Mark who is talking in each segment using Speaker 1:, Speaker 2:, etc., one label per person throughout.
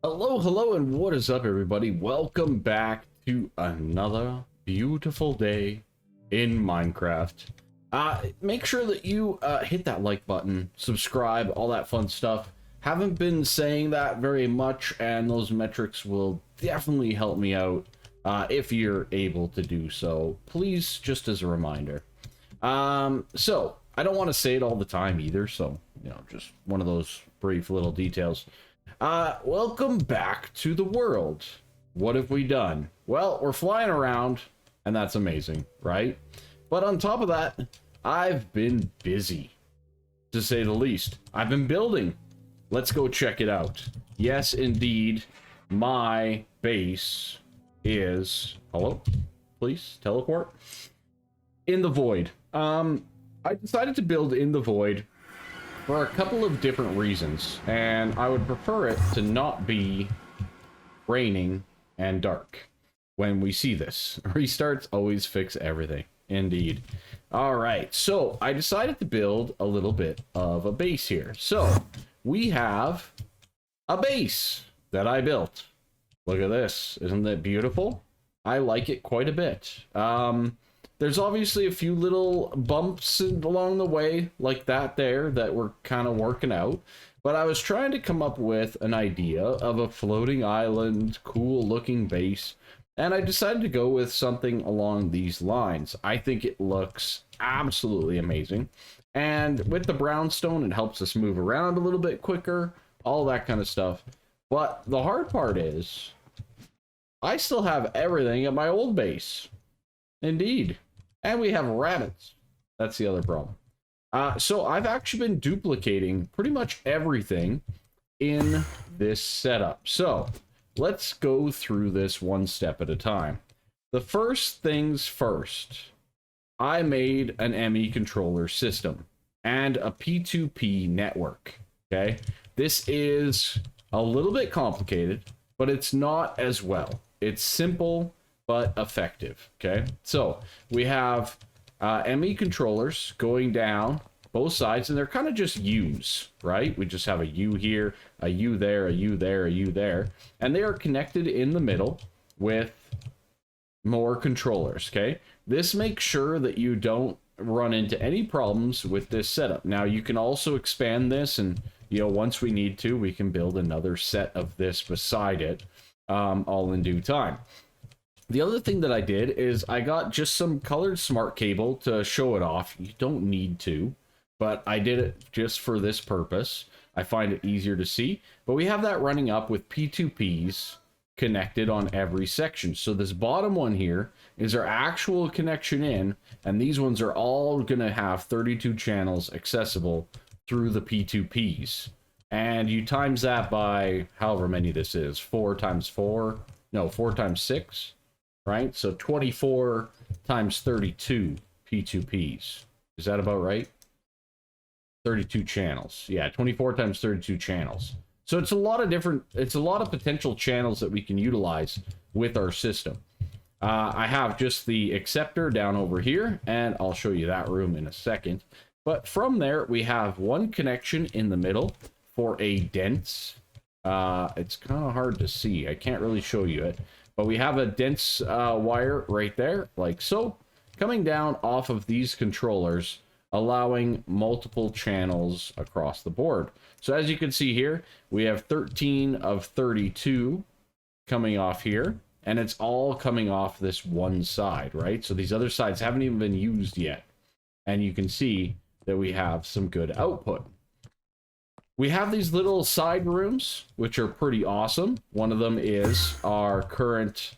Speaker 1: Hello, hello, and what is up, everybody? Welcome back to another beautiful day in Minecraft. Make sure that you hit that like button, subscribe, all that fun stuff. Haven't been saying that very much, and those metrics will definitely help me out if you're able to do so. Please, just as a reminder. So, I don't want to say it all the time either, so, just one of those brief little details. Welcome back to the world. What have we done? Well, we're flying around, and that's amazing, right? But on top of that, I've been busy, to say the least. I've been building. Let's go check it out. Yes, indeed, my base is... Hello? Please, teleport. In the void. I decided to build in the void for a couple of different reasons, and I would prefer it to not be raining and dark when we see this. Restarts always fix everything. Indeed. Alright, so I decided to build a little bit of a base here. So, we have a base that I built. Look at this. Isn't that beautiful? I like it quite a bit. There's obviously a few little bumps along the way, like that there, that we're kind of working out. But I was trying to come up with an idea of a floating island, cool-looking base, and I decided to go with something along these lines. I think it looks absolutely amazing. And with the brownstone, it helps us move around a little bit quicker, all that kind of stuff. But the hard part is, I still have everything at my old base. Indeed. And we have rabbits. That's the other problem. So I've actually been duplicating pretty much everything in this setup. So let's go through this one step at a time. The first things first, I made an ME controller system and a P2P network. Okay, this is a little bit complicated, but it's not as well. It's simple but effective. Okay, so we have ME controllers going down both sides, and they're kind of just U's, right? We just have a U here, a U there, a U there, a U there, and they are connected in the middle with more controllers. Okay, this makes sure that you don't run into any problems with this setup. Now you can also expand this, and once we need to, we can build another set of this beside it, all in due time. The other thing that I did is I got just some colored smart cable to show it off. You don't need to, but I did it just for this purpose. I find it easier to see. But we have that running up with P2Ps connected on every section. So this bottom one here is our actual connection in, and these ones are all going to have 32 channels accessible through the P2Ps. And you times that by however many this is. 4 times 4. No, 4 times 6. Right? So 24 times 32 P2Ps. Is that about right? 32 channels. Yeah, 24 times 32 channels. So it's a lot of potential channels that we can utilize with our system. I have just the acceptor down over here, and I'll show you that room in a second. But from there, we have one connection in the middle for a dense. It's kind of hard to see. I can't really show you it. But we have a dense wire right there, like so, coming down off of these controllers, allowing multiple channels across the board. So as you can see here, we have 13 of 32 coming off here, and it's all coming off this one side, right? So these other sides haven't even been used yet. And you can see that we have some good output. We have these little side rooms, which are pretty awesome. One of them is our current,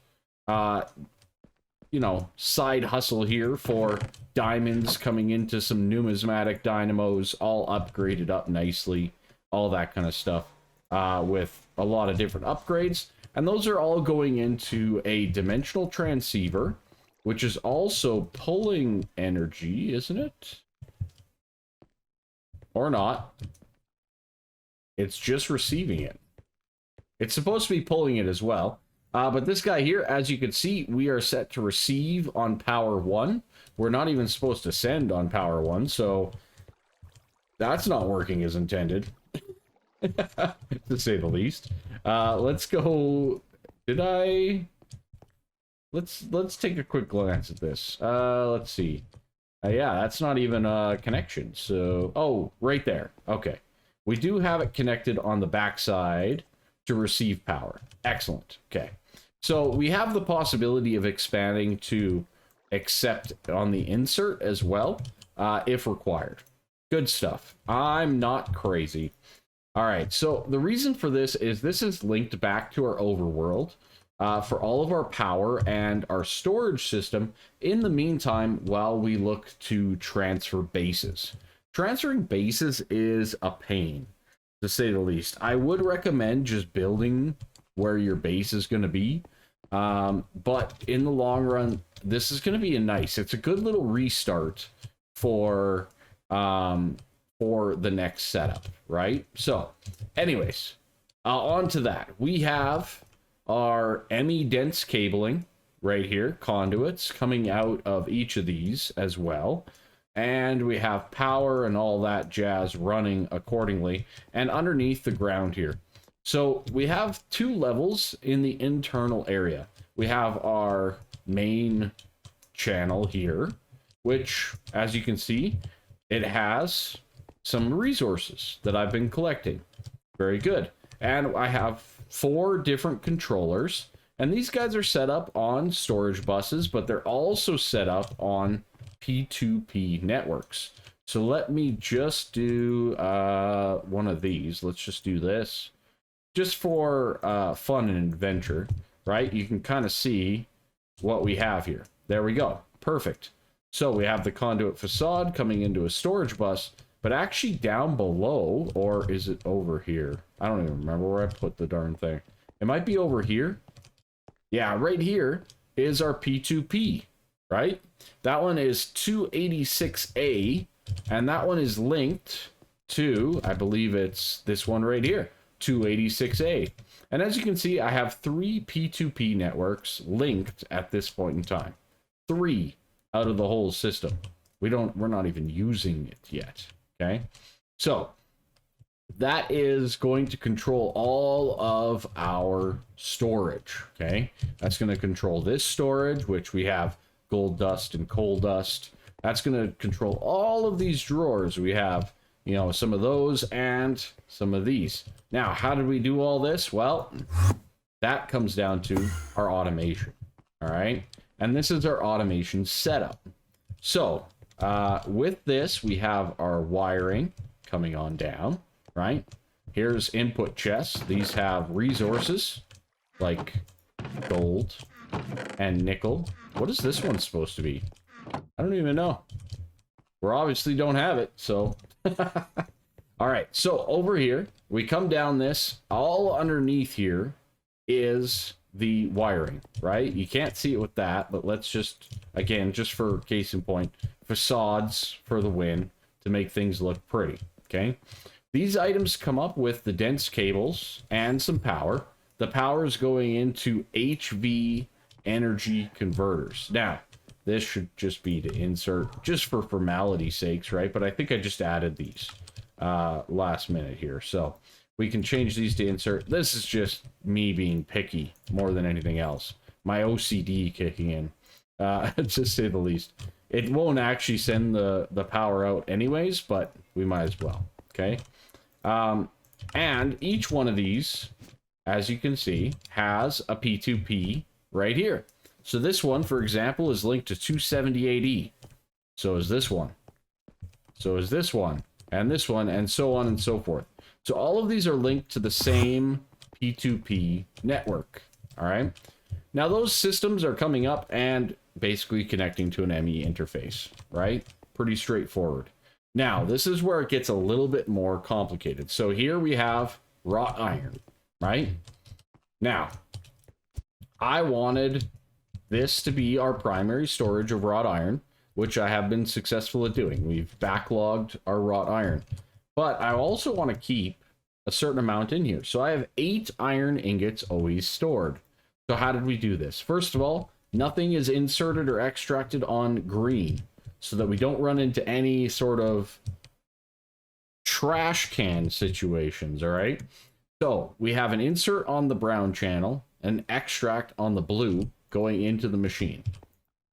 Speaker 1: side hustle here for diamonds coming into some numismatic dynamos, all upgraded up nicely, all that kind of stuff, with a lot of different upgrades. And those are all going into a dimensional transceiver, which is also pulling energy, isn't it? Or not. It's just receiving it. It's supposed to be pulling it as well. But this guy here, as you can see, we are set to receive on power 1. We're not even supposed to send on power 1, so that's not working as intended. to say the least. Let's go. Did I? Let's take a quick glance at this. Let's see. Yeah, that's not even a connection. So, oh, right there. Okay. We do have it connected on the backside to receive power. Excellent. Okay. So we have the possibility of expanding to accept on the insert as well, if required. Good stuff. I'm not crazy. All right. So the reason for this is linked back to our overworld. For all of our power and our storage system in the meantime while we look to transfer bases. Transferring bases is a pain, to say the least. I would recommend just building where your base is going to be, but in the long run, this is going to be it's a good little restart for the next setup, right? So, anyways, on to that. We have our ME dense cabling right here, conduits coming out of each of these as well, and we have power and all that jazz running accordingly, and underneath the ground here. So we have two levels in the internal area. We have our main channel here, which, as you can see, it has some resources that I've been collecting. Very good. And I have 4 different controllers, and these guys are set up on storage buses, but they're also set up on P2P networks. So let me just do one of these. Let's just do this just for fun and adventure, right? You can kind of see what we have here. There we go. Perfect. So we have the conduit facade coming into a storage bus, but actually down below, or is it over here? I don't even remember where I put the darn thing. It might be over here. Yeah, right here is our P2P, right? That one is 286A, and that one is linked to, I believe it's this one right here, 286A. And as you can see, I have 3 P2P networks linked at this point in time. 3 out of the whole system. We're not even using it yet. Okay, so that is going to control all of our storage. Okay, that's going to control this storage, which we have gold dust and coal dust. That's going to control all of these drawers. We have, you know, some of those and some of these. Now, how did we do all this? Well, that comes down to our automation. All right, and this is our automation setup. So with this, we have our wiring coming on down, right? Here's input chests. These have resources like gold and nickel. What is this one supposed to be? I don't even know. We obviously don't have it, so. All right, so over here, we come down this. All underneath here is the wiring, right? You can't see it with that, but let's just, again, just for case in point, facades for the win to make things look pretty, okay? These items come up with the dense cables and some power. The power is going into HV energy converters. Now, this should just be to insert, just for formality sakes, right? But I think I just added these last minute here, so we can change these to insert. This is just me being picky more than anything else. My OCD kicking in, to say the least. It won't actually send the power out anyways, but we might as well, okay? And each one of these, as you can see, has a P2P right here. So this one, for example, is linked to 278E. So is this one. So is this one. And this one, and so on and so forth. So all of these are linked to the same P2P network, all right? Now those systems are coming up and basically connecting to an ME interface, right? Pretty straightforward. Now, this is where it gets a little bit more complicated. So here we have wrought iron, right? Now, I wanted this to be our primary storage of wrought iron, which I have been successful at doing. We've backlogged our wrought iron. But I also want to keep a certain amount in here. So I have 8 iron ingots always stored. So how did we do this? First of all, nothing is inserted or extracted on green so that we don't run into any sort of trash can situations, all right? So we have an insert on the brown channel, an extract on the blue going into the machine.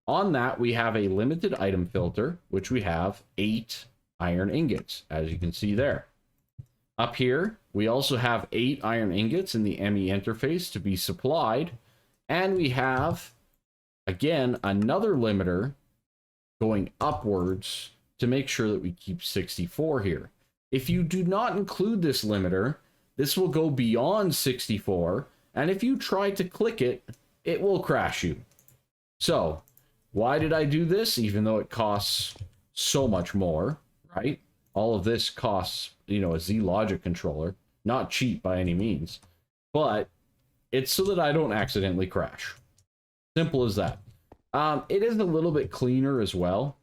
Speaker 1: On that, we have a limited item filter, which we have 8 iron ingots, as you can see there. Up here, we also have 8 iron ingots in the ME interface to be supplied. And we have, again, another limiter going upwards to make sure that we keep 64 here. If you do not include this limiter, this will go beyond 64. And if you try to click it, it will crash you. So, why did I do this? Even though it costs so much more, right? All of this costs, you know, a Z-Logic controller. Not cheap by any means. But it's so that I don't accidentally crash. Simple as that. It is a little bit cleaner as well.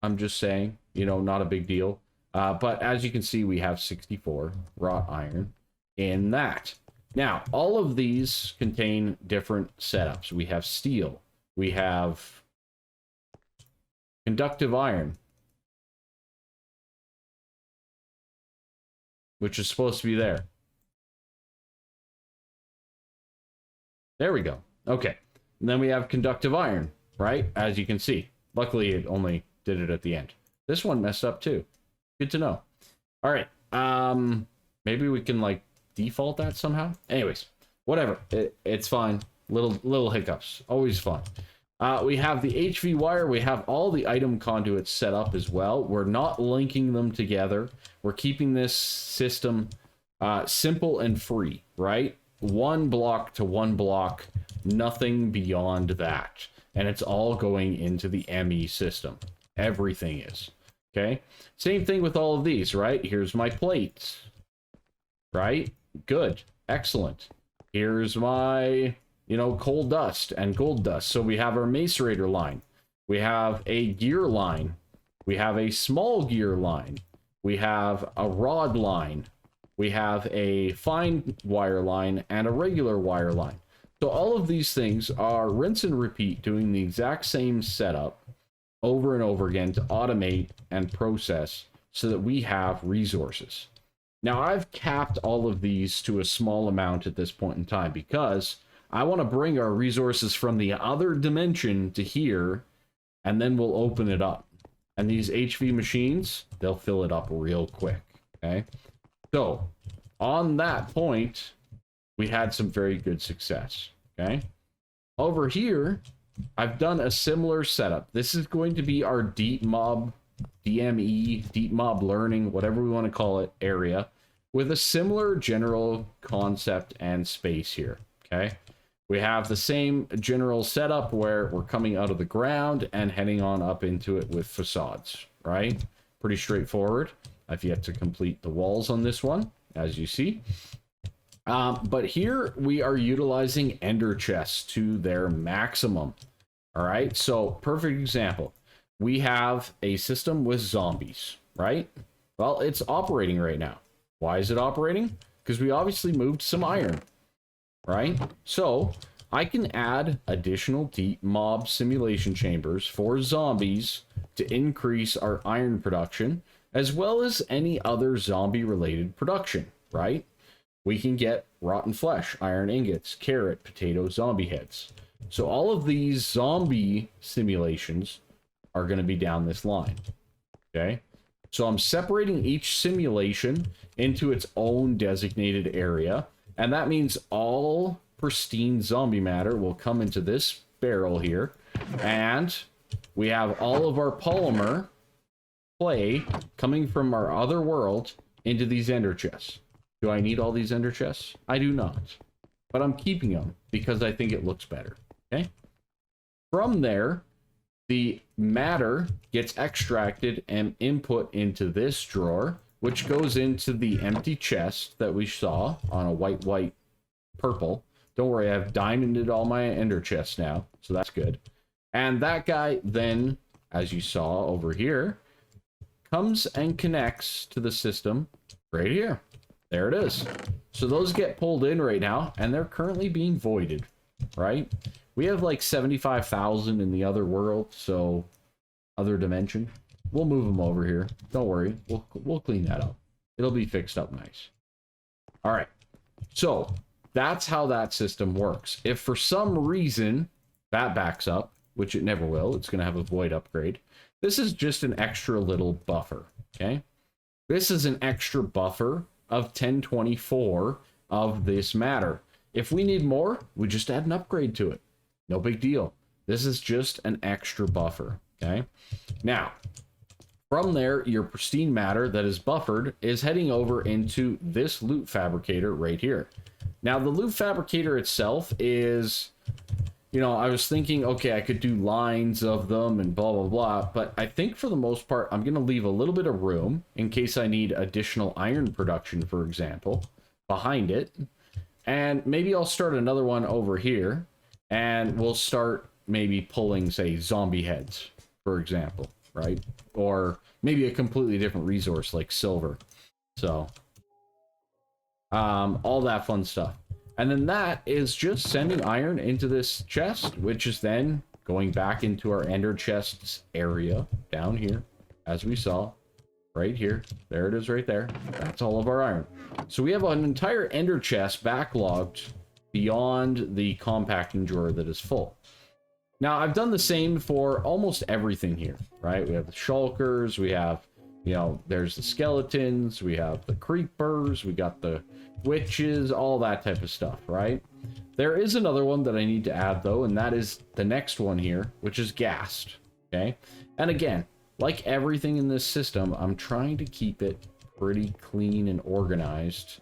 Speaker 1: I'm just saying, you know, not a big deal. But as you can see, we have 64 wrought iron in that. Now, all of these contain different setups. We have steel. We have conductive iron, which is supposed to be there. There we go. Okay. And then we have conductive iron, right? As you can see. Luckily, it only did it at the end. This one messed up too. Good to know. All right. Maybe we can like default that somehow. Anyways, whatever. It's fine. Little hiccups. Always fun. We have the HV wire. We have all the item conduits set up as well. We're not linking them together. We're keeping this system simple and free, right? One block to one block, nothing beyond that. And it's all going into the ME system. Everything is. Okay? Same thing with all of these, right? Here's my plates. Right? Good. Excellent. Here's my, you know, coal dust and gold dust. So we have our macerator line. We have a gear line. We have a small gear line. We have a rod line. We have a fine wire line and a regular wire line. So all of these things are rinse and repeat, doing the exact same setup over and over again to automate and process so that we have resources. Now, I've capped all of these to a small amount at this point in time because I want to bring our resources from the other dimension to here, and then we'll open it up. And these HV machines, they'll fill it up real quick, okay? So, on that point, we had some very good success, okay? Over here, I've done a similar setup. This is going to be our deep mob, DME, deep mob learning, whatever we want to call it, area, with a similar general concept and space here, okay? We have the same general setup where we're coming out of the ground and heading on up into it with facades, right? Pretty straightforward. I've yet to complete the walls on this one, as you see. But here we are utilizing ender chests to their maximum. All right, so perfect example. We have a system with zombies, right? Well, it's operating right now. Why is it operating? Because we obviously moved some iron, right? So I can add additional deep mob simulation chambers for zombies to increase our iron production, as well as any other zombie related production, right? We can get rotten flesh, iron ingots, carrot, potato, zombie heads. So all of these zombie simulations are going to be down this line, okay? So I'm separating each simulation into its own designated area, and that means all pristine zombie matter will come into this barrel here, and we have all of our polymer clay coming from our other world into these ender chests. Do I need all these ender chests? I do not, but I'm keeping them because I think it looks better, okay? From there, the matter gets extracted and input into this drawer, which goes into the empty chest that we saw on a white, purple. Don't worry, I've diamonded all my ender chests now, so that's good. And that guy then, as you saw over here, comes and connects to the system right here. There it is. So those get pulled in right now, and they're currently being voided, right? We have like 75,000 in the other world, so other dimension. We'll move them over here. Don't worry, we'll clean that up. It'll be fixed up nice. All right. So that's how that system works. If for some reason that backs up, which it never will, it's going to have a void upgrade. This is just an extra little buffer, okay? This is an extra buffer of 1024 of this matter. If we need more, we just add an upgrade to it. No big deal. This is just an extra buffer, okay? Now, from there, your pristine matter that is buffered is heading over into this loot fabricator right here. Now, the loot fabricator itself is, you know, I was thinking, okay, I could do lines of them and blah, blah, blah. But I think for the most part, I'm going to leave a little bit of room in case I need additional iron production, for example, behind it. And maybe I'll start another one over here. And we'll start maybe pulling, say, zombie heads, for example, right? Or maybe a completely different resource like silver. So, all that fun stuff. And then that is just sending iron into this chest, which is then going back into our ender chests area down here, as we saw, right here. There it is right there. That's all of our iron. So we have an entire ender chest backlogged beyond the compacting drawer that is full. Now, I've done the same for almost everything here, right? We have the shulkers, we have, you know, there's the skeletons, we have the creepers, we got the witches, all that type of stuff, right? There is another one that I need to add, though, and that is the next one here, which is ghast, okay? And again, like everything in this system, I'm trying to keep it pretty clean and organized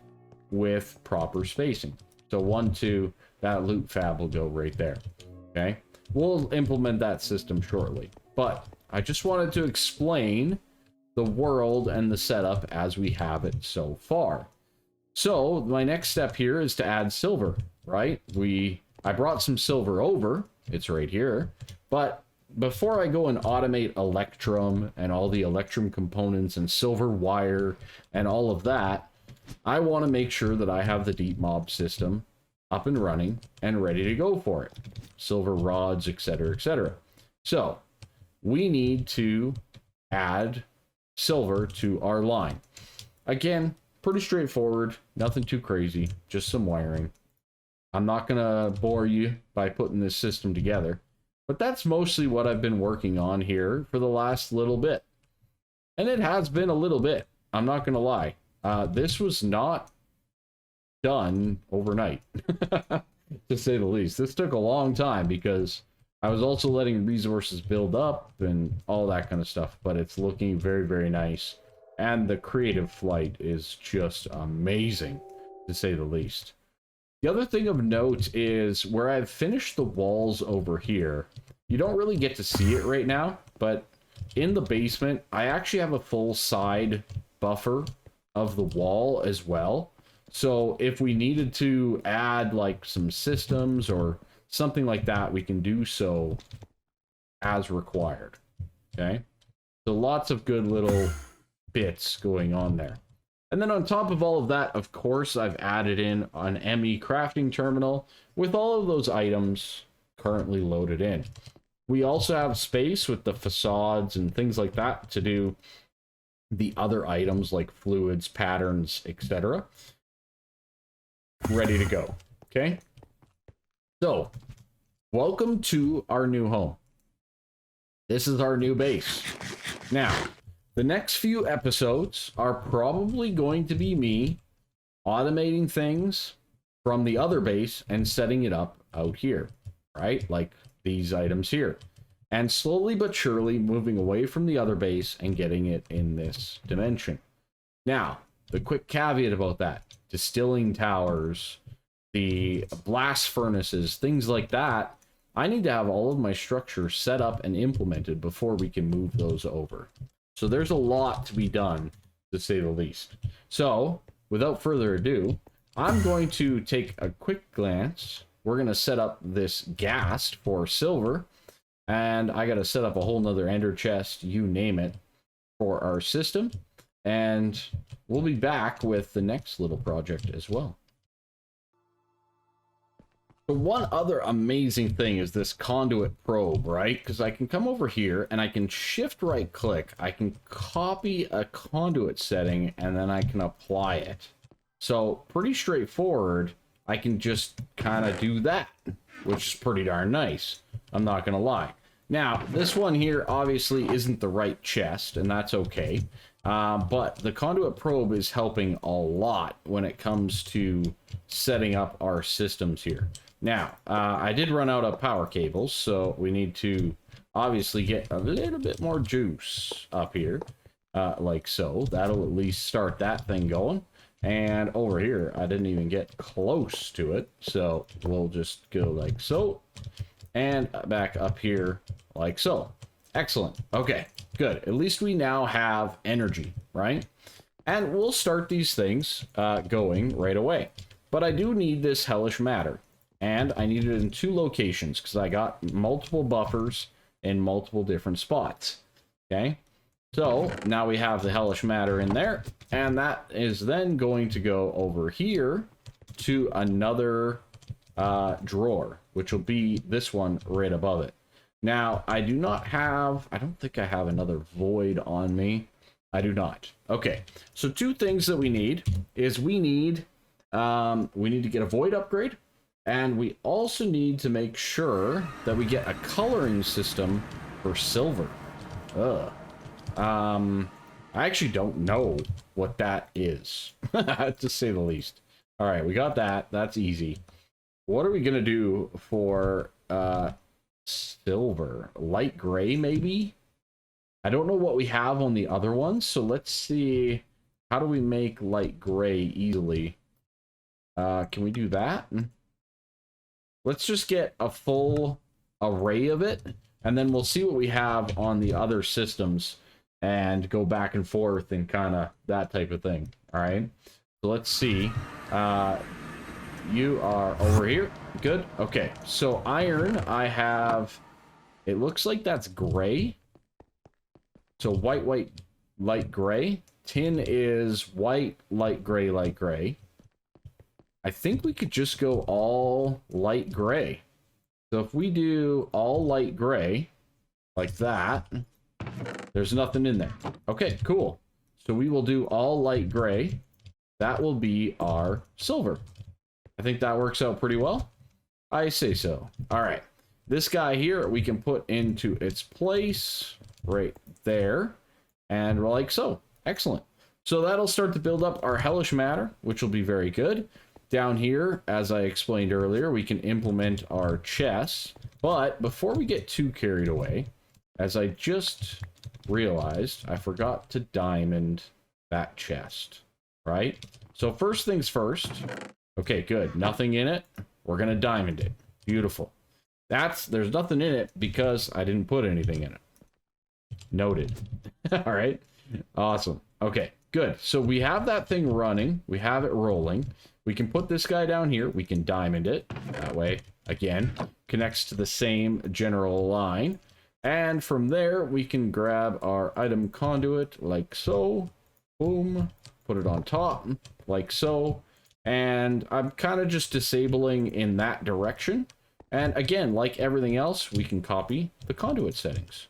Speaker 1: with proper spacing. So 1, 2, that loot fab will go right there, okay? We'll implement that system shortly, but I just wanted to explain the world and the setup as we have it so far. So my next step here is to add silver, right? I brought some silver over, it's right here, but before I go and automate Electrum and all the Electrum components and silver wire and all of that, I want to make sure that I have the deep mob system up and running and ready to go for it. Silver rods, etc., etc. So we need to add silver to our line. Again, pretty straightforward, nothing too crazy, just some wiring. I'm not gonna bore you by putting this system together, but that's mostly what I've been working on here for the last little bit. And it has been a little bit, I'm not gonna lie. This was not done overnight, to say the least. This took a long time because I was also letting resources build up and all that kind of stuff, but it's looking very, very nice. And the creative flight is just amazing, to say the least. The other thing of note is where I've finished the walls over here. You don't really get to see it right now, but in the basement, I actually have a full side buffer of the wall as well. So if we needed to add like some systems or something like that, we can do so as required. Okay? So lots of good little bits going on there. And then on top of all of that, of course, I've added in an ME crafting terminal with all of those items currently loaded in. We also have space with the facades and things like that to do the other items like fluids, patterns, etc. Ready to go. Okay? So, welcome to our new home. This is our new base. Now, the next few episodes are probably going to be me automating things from the other base and setting it up out here, right? Like these items here. And slowly but surely moving away from the other base and getting it in this dimension. Now, the quick caveat about that, distilling towers, the blast furnaces, things like that, I need to have all of my structure set up and implemented before we can move those over. So there's a lot to be done, to say the least. So, without further ado, I'm going to take a quick glance. We're going to set up this ghast for silver. And I got to set up a whole nother ender chest, you name it, for our system. And we'll be back with the next little project as well. So one other amazing thing is this conduit probe, right? Because I can come over here and I can shift right click. I can copy a conduit setting and then I can apply it. So pretty straightforward. I can just kind of do that, which is pretty darn nice. I'm not going to lie. Now, this one here obviously isn't the right chest, and that's okay. But the conduit probe is helping a lot when it comes to setting up our systems here. Now, I did run out of power cables, so we need to obviously get a little bit more juice up here, like so. That'll at least start that thing going. And over here, I didn't even get close to it, so we'll just go like so. And back up here like so. Excellent. Okay, good. At least we now have energy, right? And we'll start these things going right away. But I do need this hellish matter. And I need it in 2 locations because I got multiple buffers in multiple different spots. Okay? So now we have the hellish matter in there. And that is then going to go over here to another drawer, which will be this one right above it. Now, I don't think I have another void on me. I do not. Okay, so 2 things that we need is we need to get a void upgrade, and we also need to make sure that we get a coloring system for silver. I actually don't know what that is, to say the least. All right, we got that. That's easy. What are we gonna do for silver? Light gray, maybe? I don't know what we have on the other ones, so let's see. How do we make light gray easily? Can we do that? Let's just get a full array of it, and then we'll see what we have on the other systems and go back and forth and kind of that type of thing. All right, so let's see. You are over here. Good. Okay, so iron, I have, it looks like that's gray. So white, light gray. Tin is white, light gray, light gray. I think we could just go all light gray. So if we do all light gray, like that, there's nothing in there. Okay, cool. So we will do all light gray. That will be our silver. I think that works out pretty well. I say so. All right. This guy here, we can put into its place right there. And like so. Excellent. So that'll start to build up our hellish matter, which will be very good. Down here, as I explained earlier, we can implement our chests. But before we get too carried away, as I just realized, I forgot to diamond that chest, right? So first things first. Okay, good. Nothing in it. We're going to diamond it. Beautiful. There's nothing in it because I didn't put anything in it. Noted. All right. Awesome. Okay, good. So we have that thing running. We have it rolling. We can put this guy down here. We can diamond it. That way, again, connects to the same general line. And from there, we can grab our item conduit like so. Boom. Put it on top like so. And I'm kind of just disabling in that direction. And again, like everything else, we can copy the conduit settings.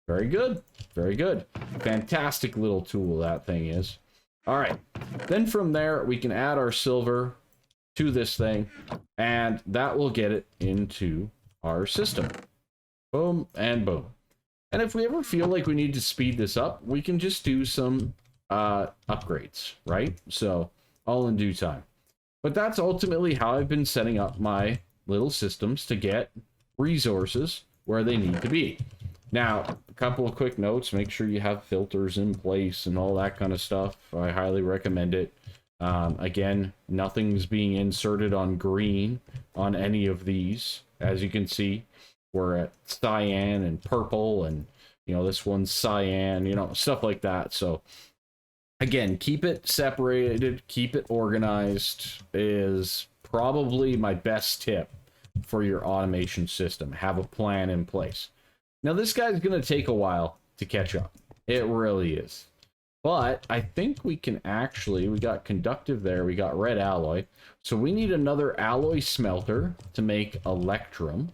Speaker 1: Very good. Very good. Fantastic little tool that thing is. All right. Then from there, we can add our silver to this thing, and that will get it into our system. Boom and boom. And if we ever feel like we need to speed this up, we can just do some upgrades, right? So all in due time. But that's ultimately how I've been setting up my little systems to get resources where they need to be. Now, a couple of quick notes. Make sure you have filters in place and all that kind of stuff. I highly recommend it. Again, nothing's being inserted on green on any of these. As you can see, we're at cyan and purple, and, you know, this one's cyan, you know, stuff like that. So, again, keep it separated, keep it organized is probably my best tip for your automation system. Have a plan in place. Now, this guy's going to take a while to catch up. It really is. But I think we can actually, we got conductive there, we got red alloy. So we need another alloy smelter to make electrum.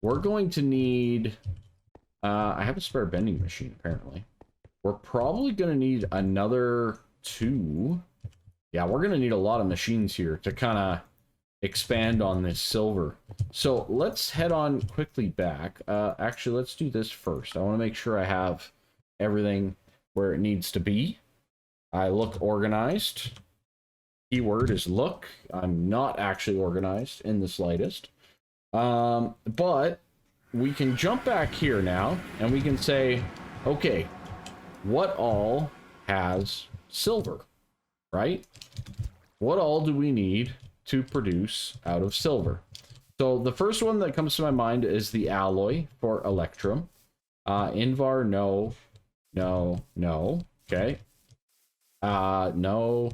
Speaker 1: We're going to need, I have a spare bending machine apparently. We're probably going to need another 2. Yeah, we're going to need a lot of machines here to kind of expand on this silver. So let's head on quickly back. Actually, let's do this first. I want to make sure I have everything where it needs to be. I look organized. Keyword is look. I'm not actually organized in the slightest. But we can jump back here now and we can say, okay, what all has silver, right? What all do we need to produce out of silver? So the first one that comes to my mind is the alloy for electrum. Invar, no. Okay. No.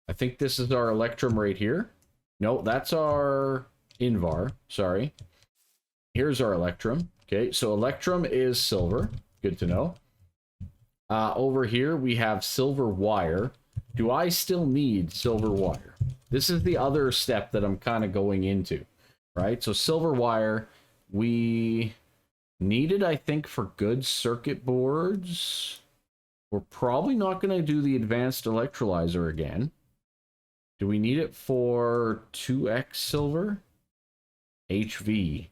Speaker 1: I think this is our electrum right here. No, that's our Invar. Sorry. Here's our electrum. Okay, so electrum is silver. Good to know. Over here, we have silver wire. Do I still need silver wire? This is the other step that I'm kind of going into, right? So silver wire, we need it, I think, for good circuit boards. We're probably not going to do the advanced electrolyzer again. Do we need it for 2x silver? HV.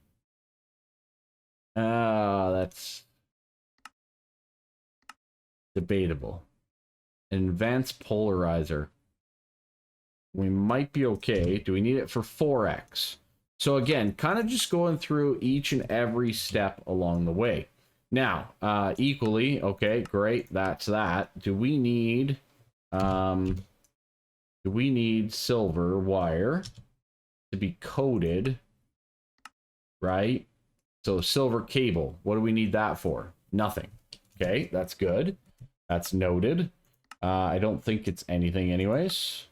Speaker 1: That's debatable. An advanced polarizer. We might be okay. Do we need it for 4x? So again, kind of just going through each and every step along the way. Now, equally, okay, great, that's that. Do we need silver wire to be coated, right? So silver cable, what do we need that for? Nothing. Okay, that's good. That's noted. I don't think it's anything anyways.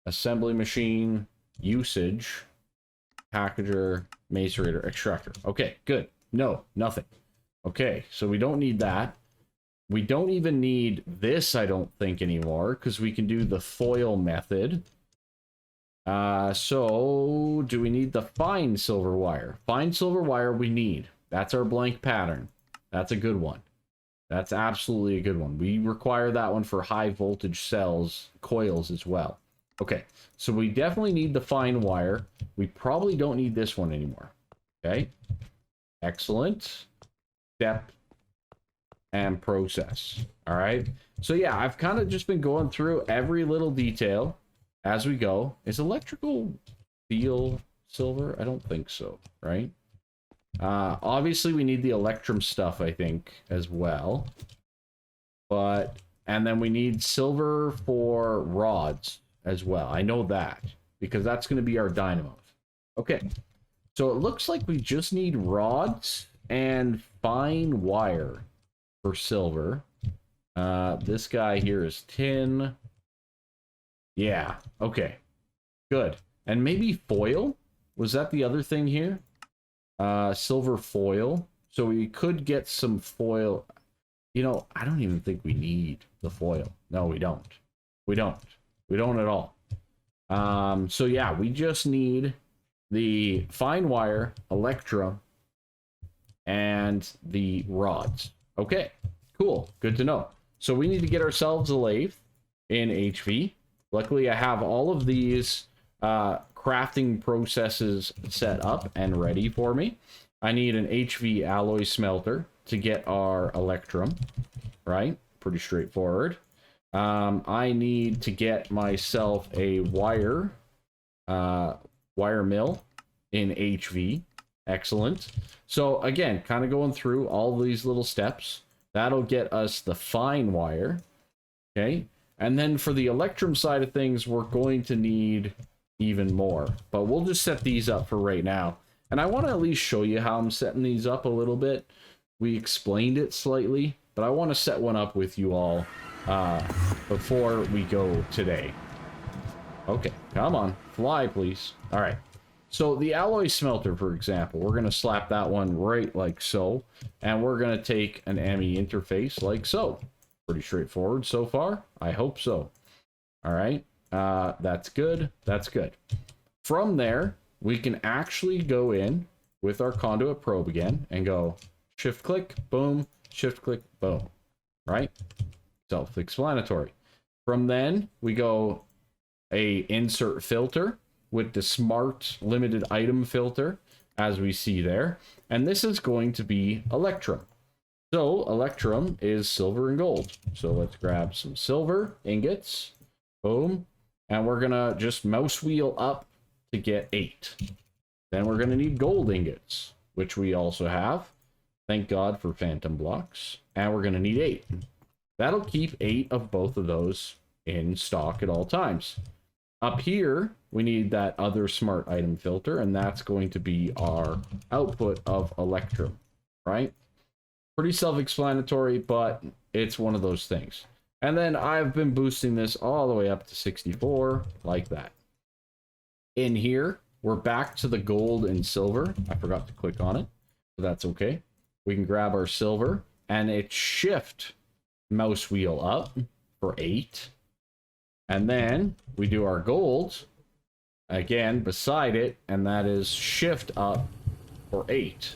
Speaker 1: Assembly machine, usage, packager, macerator, extractor. Okay, good. No, nothing. Okay, so we don't need that. We don't even need this, I don't think, anymore, because we can do the foil method. So, do we need the fine silver wire? Fine silver wire we need. That's our blank pattern. That's a good one. That's absolutely a good one. We require that one for high voltage cells, coils as well. Okay, so we definitely need the fine wire. We probably don't need this one anymore. Okay, excellent. Step and process. All right, so yeah, I've kind of just been going through every little detail as we go. Is electrical steel silver? I don't think so, right? Obviously we need the electrum stuff, I think, as well. But, and then we need silver for rods as well. I know that, because that's going to be our dynamos. Okay, so it looks like we just need rods and fine wire for silver. This guy here is tin. Yeah, okay, good. And maybe foil? Was that the other thing here? Silver foil. So we could get some foil. You know, I don't even think we need the foil. No, we don't. We don't. We don't at all. So yeah, we just need the fine wire, electrum, and the rods. Okay, cool. Good to know. So we need to get ourselves a lathe in HV. Luckily, I have all of these crafting processes set up and ready for me. I need an HV alloy smelter to get our electrum, right? Pretty straightforward. I need to get myself a wire mill in HV. Excellent. So again, kind of going through all these little steps. That'll get us the fine wire. Okay. And then for the electrum side of things, we're going to need even more. But we'll just set these up for right now. And I want to at least show you how I'm setting these up a little bit. We explained it slightly, but I want to set one up with you all before we go today. Okay, come on. Fly, please. All right. So the alloy smelter, for example, we're going to slap that one right like so. And we're going to take an ME interface like so. Pretty straightforward so far. I hope so. All right. That's good. That's good. From there, we can actually go in with our conduit probe again and go shift click, boom, shift click, boom. Right? Self-explanatory. From then, we go a insert filter with the smart limited item filter, as we see there. And this is going to be Electrum. So Electrum is silver and gold. So let's grab some silver ingots. Boom. And we're gonna just mouse wheel up to get 8. Then we're gonna need gold ingots, which we also have. Thank God for phantom blocks. And we're gonna need 8. That'll keep 8 of both of those in stock at all times. Up here, we need that other smart item filter, and that's going to be our output of Electrum, right? Pretty self-explanatory, but it's one of those things. And then I've been boosting this all the way up to 64, like that. In here, we're back to the gold and silver. I forgot to click on it, but that's okay. We can grab our silver, and it's shift mouse wheel up for 8. And then we do our gold again beside it, and that is shift up for 8.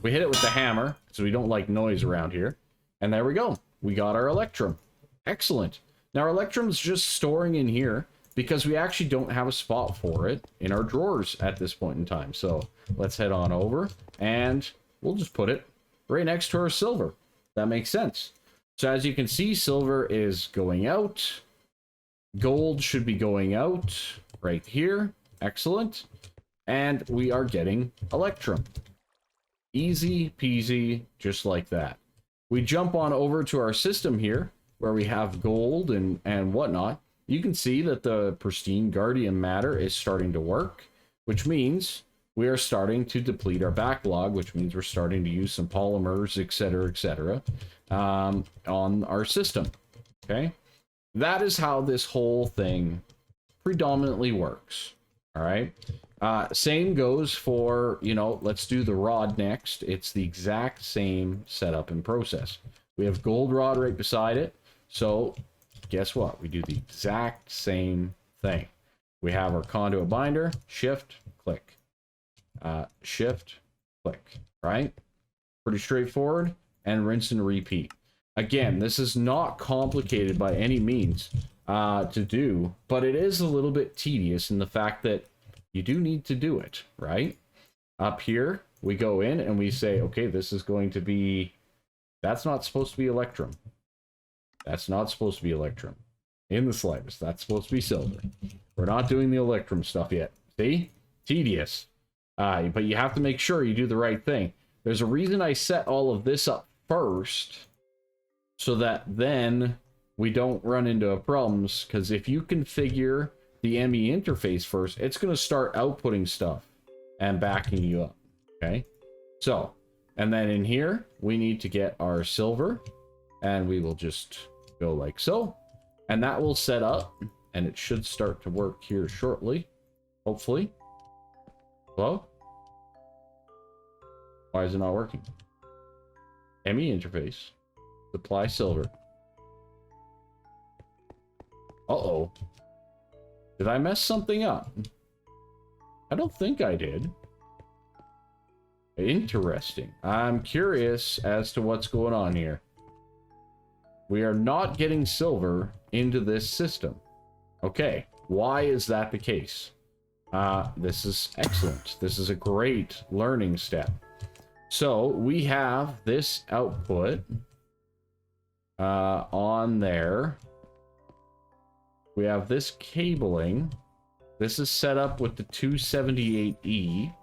Speaker 1: We hit it with the hammer, so we don't like noise around here. And there we go. We got our Electrum. Excellent. Now our Electrum's just storing in here because we actually don't have a spot for it in our drawers at this point in time. So let's head on over, and we'll just put it right next to our silver. That makes sense. So as you can see, silver is going out. Gold should be going out right here. Excellent. And we are getting Electrum. Easy peasy, just like that. We jump on over to our system here, where we have gold and whatnot. You can see that the pristine guardian matter is starting to work, which means we are starting to deplete our backlog, which means we're starting to use some polymers, etc., on our system. Okay? That is how this whole thing predominantly works. All right. Same goes for, let's do the rod next. It's the exact same setup and process. We have gold rod right beside it. So guess what? We do the exact same thing. We have our conduit binder, shift, click, shift, click, right? Pretty straightforward, and rinse and repeat. Again, this is not complicated by any means to do, but it is a little bit tedious in the fact that you do need to do it, right? Up here, we go in and we say, okay, this is going to be, that's not supposed to be Electrum. That's not supposed to be Electrum in the slightest. That's supposed to be silver. We're not doing the Electrum stuff yet. See? Tedious. But you have to make sure you do the right thing. There's a reason I set all of this up first, so that then we don't run into problems, because if you configure the ME interface first, it's going to start outputting stuff and backing you up. Okay? So, and then in here, we need to get our silver, and we will just go like so, and that will set up, and it should start to work here shortly, hopefully. Hello? Why is it not working? ME interface. Supply silver. Uh-oh. Did I mess something up? I don't think I did. Interesting. I'm curious as to what's going on here. We are not getting silver into this system. Okay, why is that the case? This is excellent. This is a great learning step. So we have this output on there. We have this cabling. This is set up with the 278E.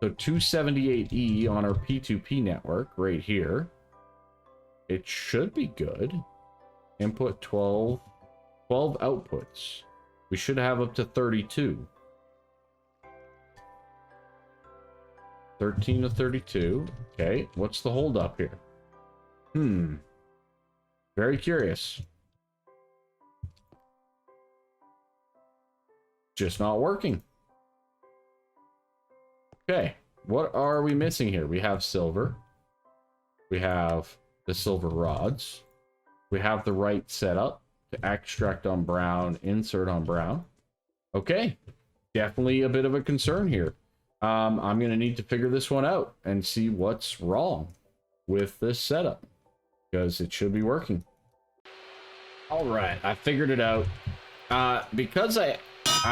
Speaker 1: So 278E on our P2P network right here. It should be good. Input 12 outputs. We should have up to 32. 13 to 32. Okay, what's the hold up here? Very curious. Just not working. Okay, what are we missing here? We have silver. We have the silver rods. We have the right setup to extract on brown, insert on brown. Okay, definitely a bit of a concern here. I'm going to need to figure this one out and see what's wrong with this setup, because it should be working. All right, I figured it out. Because I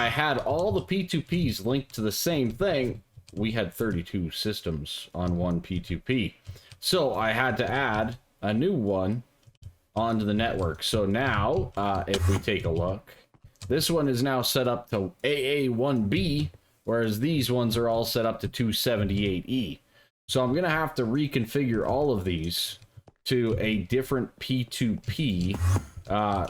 Speaker 1: had all the P2Ps linked to the same thing, we had 32 systems on one P2P. So I had to add a new one onto the network. So now, if we take a look, this one is now set up to AA1B, whereas these ones are all set up to 278E. So I'm going to have to reconfigure all of these to a different P2P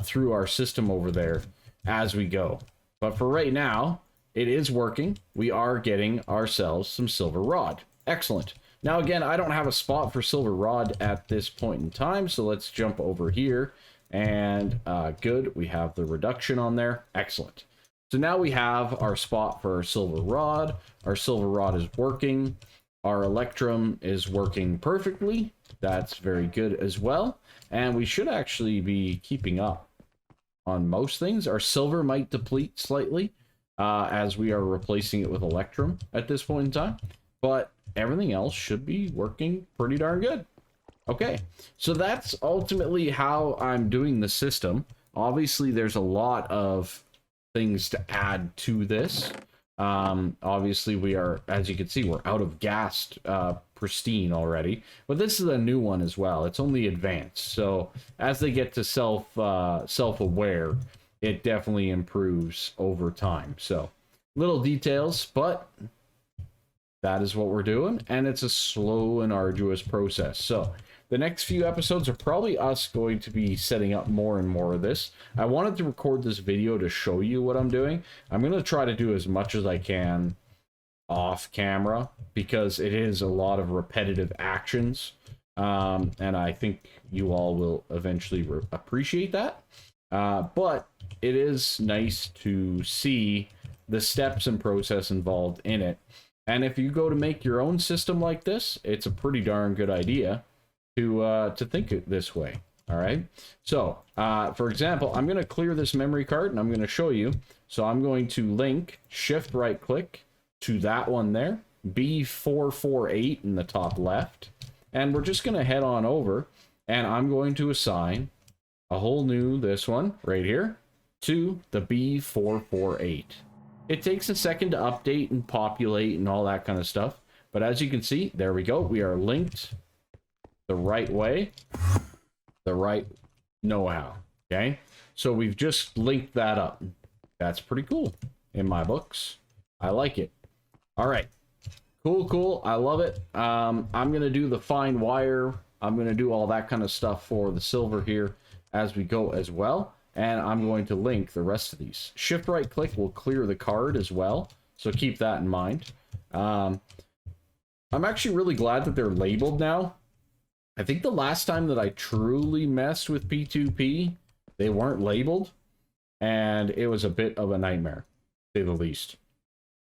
Speaker 1: through our system over there as we go. But for right now, it is working. We are getting ourselves some silver rod. Excellent. Now again, I don't have a spot for silver rod at this point in time, so let's jump over here. And good, we have the reduction on there. Excellent. So now we have our spot for our silver rod. Our silver rod is working. Our electrum is working perfectly. That's very good as well. And we should actually be keeping up on most things. Our silver might deplete slightly as we are replacing it with electrum at this point in time. But everything else should be working pretty darn good. Okay, so that's ultimately how I'm doing the system. Obviously, there's a lot of things to add to this. Obviously, we are, as you can see, we're out of gas pristine already. But this is a new one as well. It's only advanced. So as they get to self-aware, it definitely improves over time. So little details, but that is what we're doing. And it's a slow and arduous process. So the next few episodes are probably us going to be setting up more and more of this. I wanted to record this video to show you what I'm doing. I'm going to try to do as much as I can off camera because it is a lot of repetitive actions. And I think you all will eventually appreciate that. But it is nice to see the steps and process involved in it. And if you go to make your own system like this, it's a pretty darn good idea to think it this way. All right. So, for example, I'm going to clear this memory card and I'm going to show you. So I'm going to link shift right click to that one there, B448 in the top left. And we're just going to head on over and I'm going to assign a whole new, this one right here, to the B448. It takes a second to update and populate and all that kind of stuff. But as you can see, there we go. We are linked the right way, the right know-how, okay? So we've just linked that up. That's pretty cool in my books. I like it. All right. Cool, cool. I love it. I'm going to do the fine wire. I'm going to do all that kind of stuff for the silver here as we go as well. And I'm going to link the rest of these. Shift right click will clear the card as well. So keep that in mind. I'm actually really glad that they're labeled now. I think the last time that I truly messed with P2P, they weren't labeled. And it was a bit of a nightmare, to say the least.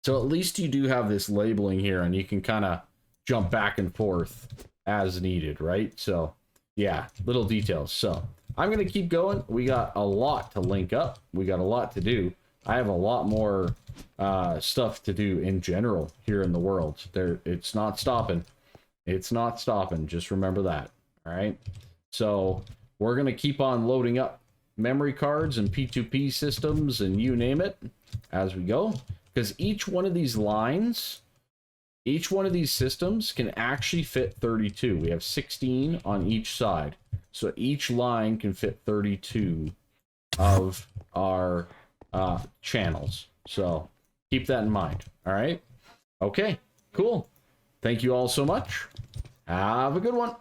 Speaker 1: So at least you do have this labeling here and you can kind of jump back and forth as needed, right? So yeah, little details. So I'm going to keep going. We got a lot to link up. We got a lot to do. I have a lot more stuff to do in general here in the world. It's not stopping. It's not stopping. Just remember that. All right. So we're going to keep on loading up memory cards and P2P systems and you name it as we go. Because each one of these lines, each one of these systems can actually fit 32. We have 16 on each side. So each line can fit 32 of our channels. So keep that in mind. All right. Okay, cool. Thank you all so much. Have a good one.